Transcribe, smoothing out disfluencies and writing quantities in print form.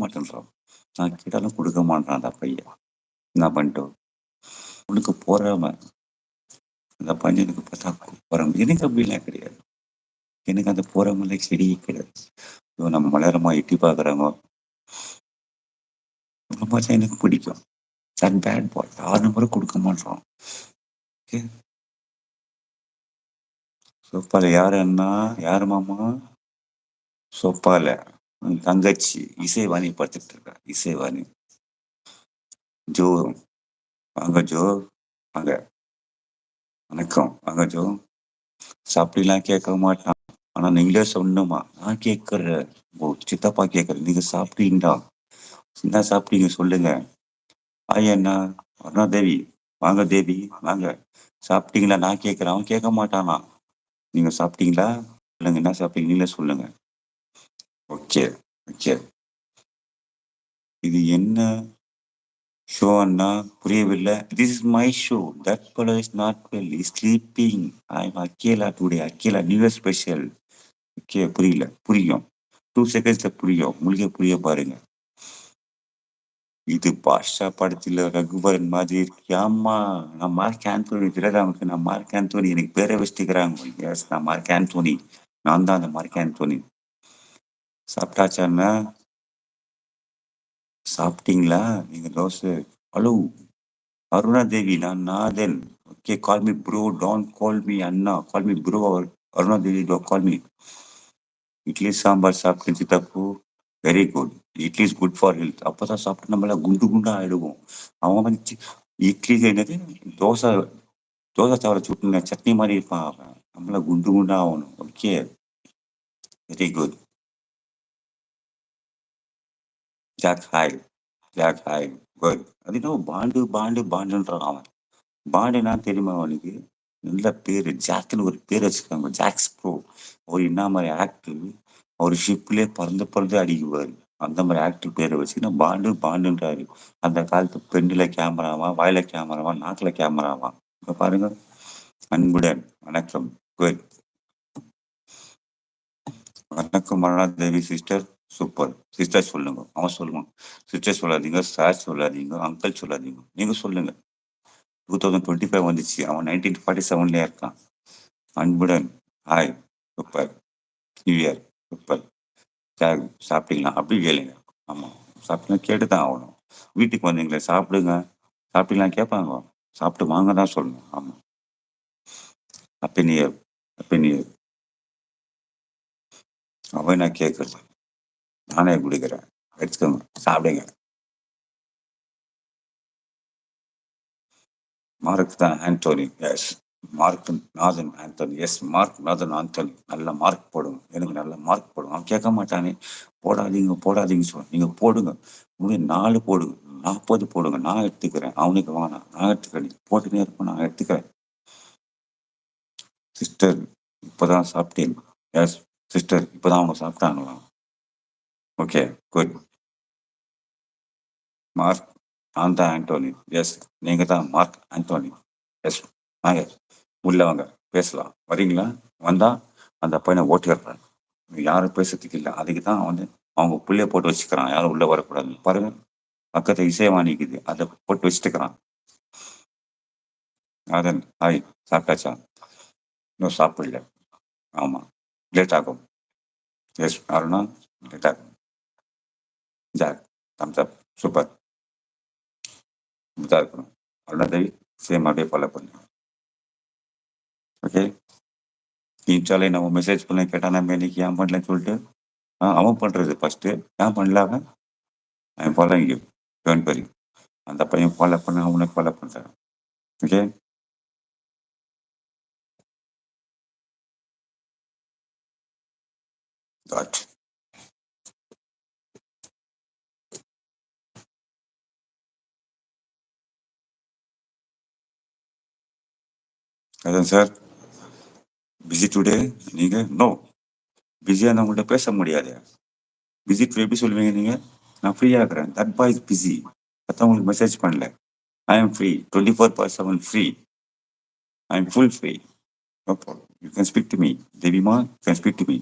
மாட்டேன்றான். நான் கேட்டாலும் குடுக்க மாட்றான் அந்த பையன். என்ன பண்ணட்டும்? உனக்கு பொறாம. அந்த பையனுக்கு பார்த்தா பொறாம. எனக்கு அப்படிலாம் கிடையாது. எனக்கு அந்த பொறாமைலாம் செடியே கிடையாது. ஐயோ! நம்ம மலரமா எட்டி பார்க்குறாங்க. உங்கள பார்த்தா எனக்கு பிடிக்கும். That bad boy. 6 நம்பரும் குடுக்க மாட்றான். ஓகே. சோஃபால யாருன்னா, யாரு மாமா? சோஃபால உன் தங்கச்சி இசைவாணி படுத்துட்டு இருக்கா. இசைவாணி. ஜோ, வாங்க ஜோ. வாங்க. வணக்கம். வாங்க ஜோ. சாப்பிட்டீங்களான்னு கேட்க மாட்டான். ஆனா நீங்களே சொல்லணுமா? நான் கேட்கிறேன். ஓ! சித்தப்பா கேட்கிறேன். நீங்க சாப்பிட்டீங்களா? என்ன சாப்பிட்டீங்க சொல்லுங்க. ஹாய் அண்ணா. அருணா தேவி. வாங்க தேவி. வாங்க. சாப்பிட்டீங்களா? நான் கேட்கிறேன். அவன் கேட்க மாட்டானா? நீங்க சாப்பிட்டீங்களா? சொல்லுங்க. என்ன சாப்பிட்டீங்க? நீங்களே சொல்லுங்க. ஓகே. ஓகே. இது என்ன ஷோ அண்ணா? புரியவில்லை. This is my show. That fellow is not well. He's sleeping. I'm அக்கேலா டுடே. அக்கேலா நியூ இயர் ஸ்பெஷல். ஓகே. புரியல. புரியும். 2 செகண்ட்ஸ்ல புரியும். உங்களுக்கே புரிய பாருங்க. இது பாட்ஷா படத்துல ரகுவரன் மாதிரி இருக்கு. ஆமா. நான் மார்க் ஆந்தோனி தெரியாதா அவனுக்கு? நான் மார்க் ஆந்தோனி. எனக்கு பேரே வச்சுட்டுக்கிறாங்க. எஸ் நான் மார்க் ஆந்தோனி. நான் தான் அந்த மார்க் ஆந்தோனி. சாப்பிட்டாச்சா அண்ணா? சாப்பிட்டீங்களா? நீங்க தோசை. ஹலோ அருணா தேவி. நான் Nathan. Okay call me bro. Don't call me அண்ணா. Call me bro. Aruna Devi don't call me. Idli sambar சாப்பிட்டேன் சித்தப்பு. Very good. Idli is good for health. அப்பதான் சாப்பிட்டு நம்மள குண்டு குண்டா ஆயிடுவோம். அவன் வந்து இட்லி என்னது தோசை தோசை தவற சுட்டுங்க சட்னி மாதிரி இருப்பான் அவன். நம்மள குண்டு குண்டா ஆகணும். Okay very good. Jack hi. Jack hi. Good. அது என்ன பாண்டு பாண்டு பாண்டுன்றான் அவன். பாண்டுனா தெரியுமா அவனுக்கு? நல்ல பேரு. ஜாக்ன்னு ஒரு பேர் வச்சிருக்காங்க. Jacks bro. அவர் என்ன மாதிரி ஆக்டர்? அவர் ஷிப்லயே பறந்து பறந்து அடிக்குவாரு. அந்த மாதிரி ஆக்டர் பேரை வச்சுக்கினா பாண்டு பாண்டுன்றாரு. அந்த காலத்து பெண்ணுல கேமராவா, வாயில கேமராவா, நாக்குல கேமராவா. இப்ப பாருங்க. அன்புடன் வணக்கம். குட். வணக்கம் அருணா தேவி சிஸ்டர். சூப்பர். சிஸ்டர் சொல்லுங்க. அவன் சொல்லுவான். சிஸ்டர் சொல்லாதீங்க, சார் சொல்லாதீங்க, அங்கிள் சொல்லாதீங்க. நீங்க சொல்லுங்க. 2025 வந்துச்சு. அவன் 1947லயே இருக்கான். அன்புடன் hi. Super. New year. Super. சாப்பிட்டீங்களா? அப்படி கேளுங்க. ஆமா. சாப்பிட்டீங்கன்னா கேட்டுதான் ஆகணும். வீட்டுக்கு வந்தீங்களே சாப்பிடுங்க. சாப்பிட்டீங்களான்னு கேட்பாங்க. சாப்பிட்டு வாங்க தான் சொல்லணும். ஆமா. Happy new year. Happy new year. அவன் நான் கேட்கறது. நானே குடிக்கிறேன். எடுத்துக்கோங்க. சாப்பிடுங்க. மார்க் தான் ஆண்டோனி. எஸ். மார்க் நாதன் ஆண்டோனி. எஸ் மார்க் நாதன் ஆண்டோனி. நல்ல மார்க் போடுங்க. எனக்கு நல்ல மார்க் போடுங்க. அவன் கேட்க மாட்டானே. போடாதீங்க போடாதீங்க சொல்ல. நீங்க போடுங்க. முடியும் 4 போடுங்க. 40 போடுங்க. நான் எடுத்துக்கிறேன். அவனுக்கு வேணாம். நான் எடுத்துக்கிறேன். நீங்க போட்டுனே இருப்பேன். நான் எடுத்துக்கிறேன். சிஸ்டர் இப்பதான் சாப்பிட்டேன். எஸ் சிஸ்டர் இப்பதான் அவங்க சாப்பிட்டாங்களா? Okay good. மார்க் நான் தான் ஆண்டோனி. எஸ் நீங்க தான் மார்க் ஆண்டோனி. எஸ் வாங்க உள்ள வாங்க பேசலாம். வரீங்களா? வந்தா அந்த பையனை ஓட்டிடுறேன். யாரும் பேசுறதுக்கு இல்லை. அதுக்கு தான் வந்து அவங்க புள்ளைய போட்டு வச்சுக்கிறான். யாரும் உள்ள வரக்கூடாது. பாருங்க பக்கத்துல இசைவாணிக்குது. அதை போட்டு வச்சுட்டுக்கிறான். அதன் ஹாய். சாப்பிட்டாச்சா? இன்னும் சாப்பிடல. ஆமா லேட் ஆகும். எஸ் அருணா லேட் ஆகும். Jack thumbs up. சூப்பர். இப்படிதான் இருக்கணும். அருணாதேவி சேம் அப்படியே ஃபாலோ பண்ணு. ஓகே. இன்ஸ்டாலே நம்ம மெசேஜ் பண்ண கேட்டானா இன்னைக்கு ஏன் பண்ணலன்னு சொல்லிட்டு அவன் பண்றது ஃபர்ஸ்ட். ஏன் பண்ணல அவன்? அவன் ஃபாலோயிங் யூ. Don't worry. அந்த பையன் ஃபாலோ பண்ண அவனை ஃபாலோ பண்றான். ஓகே. காட். அதான் சார் பிஸி டுடே. நீங்க நோ பிஸியா உங்கள்கிட்ட பேச முடியாது. பிஸி டுடே எப்படி சொல்லுவீங்க நீங்க? நான் ஃப்ரீயா இருக்கிறேன். That boy is busy. அதான் உங்களுக்கு மெசேஜ் பண்ணல. I am free 24/7 free. I am full free. No problem. You can speak to me. Devima, you can speak to me.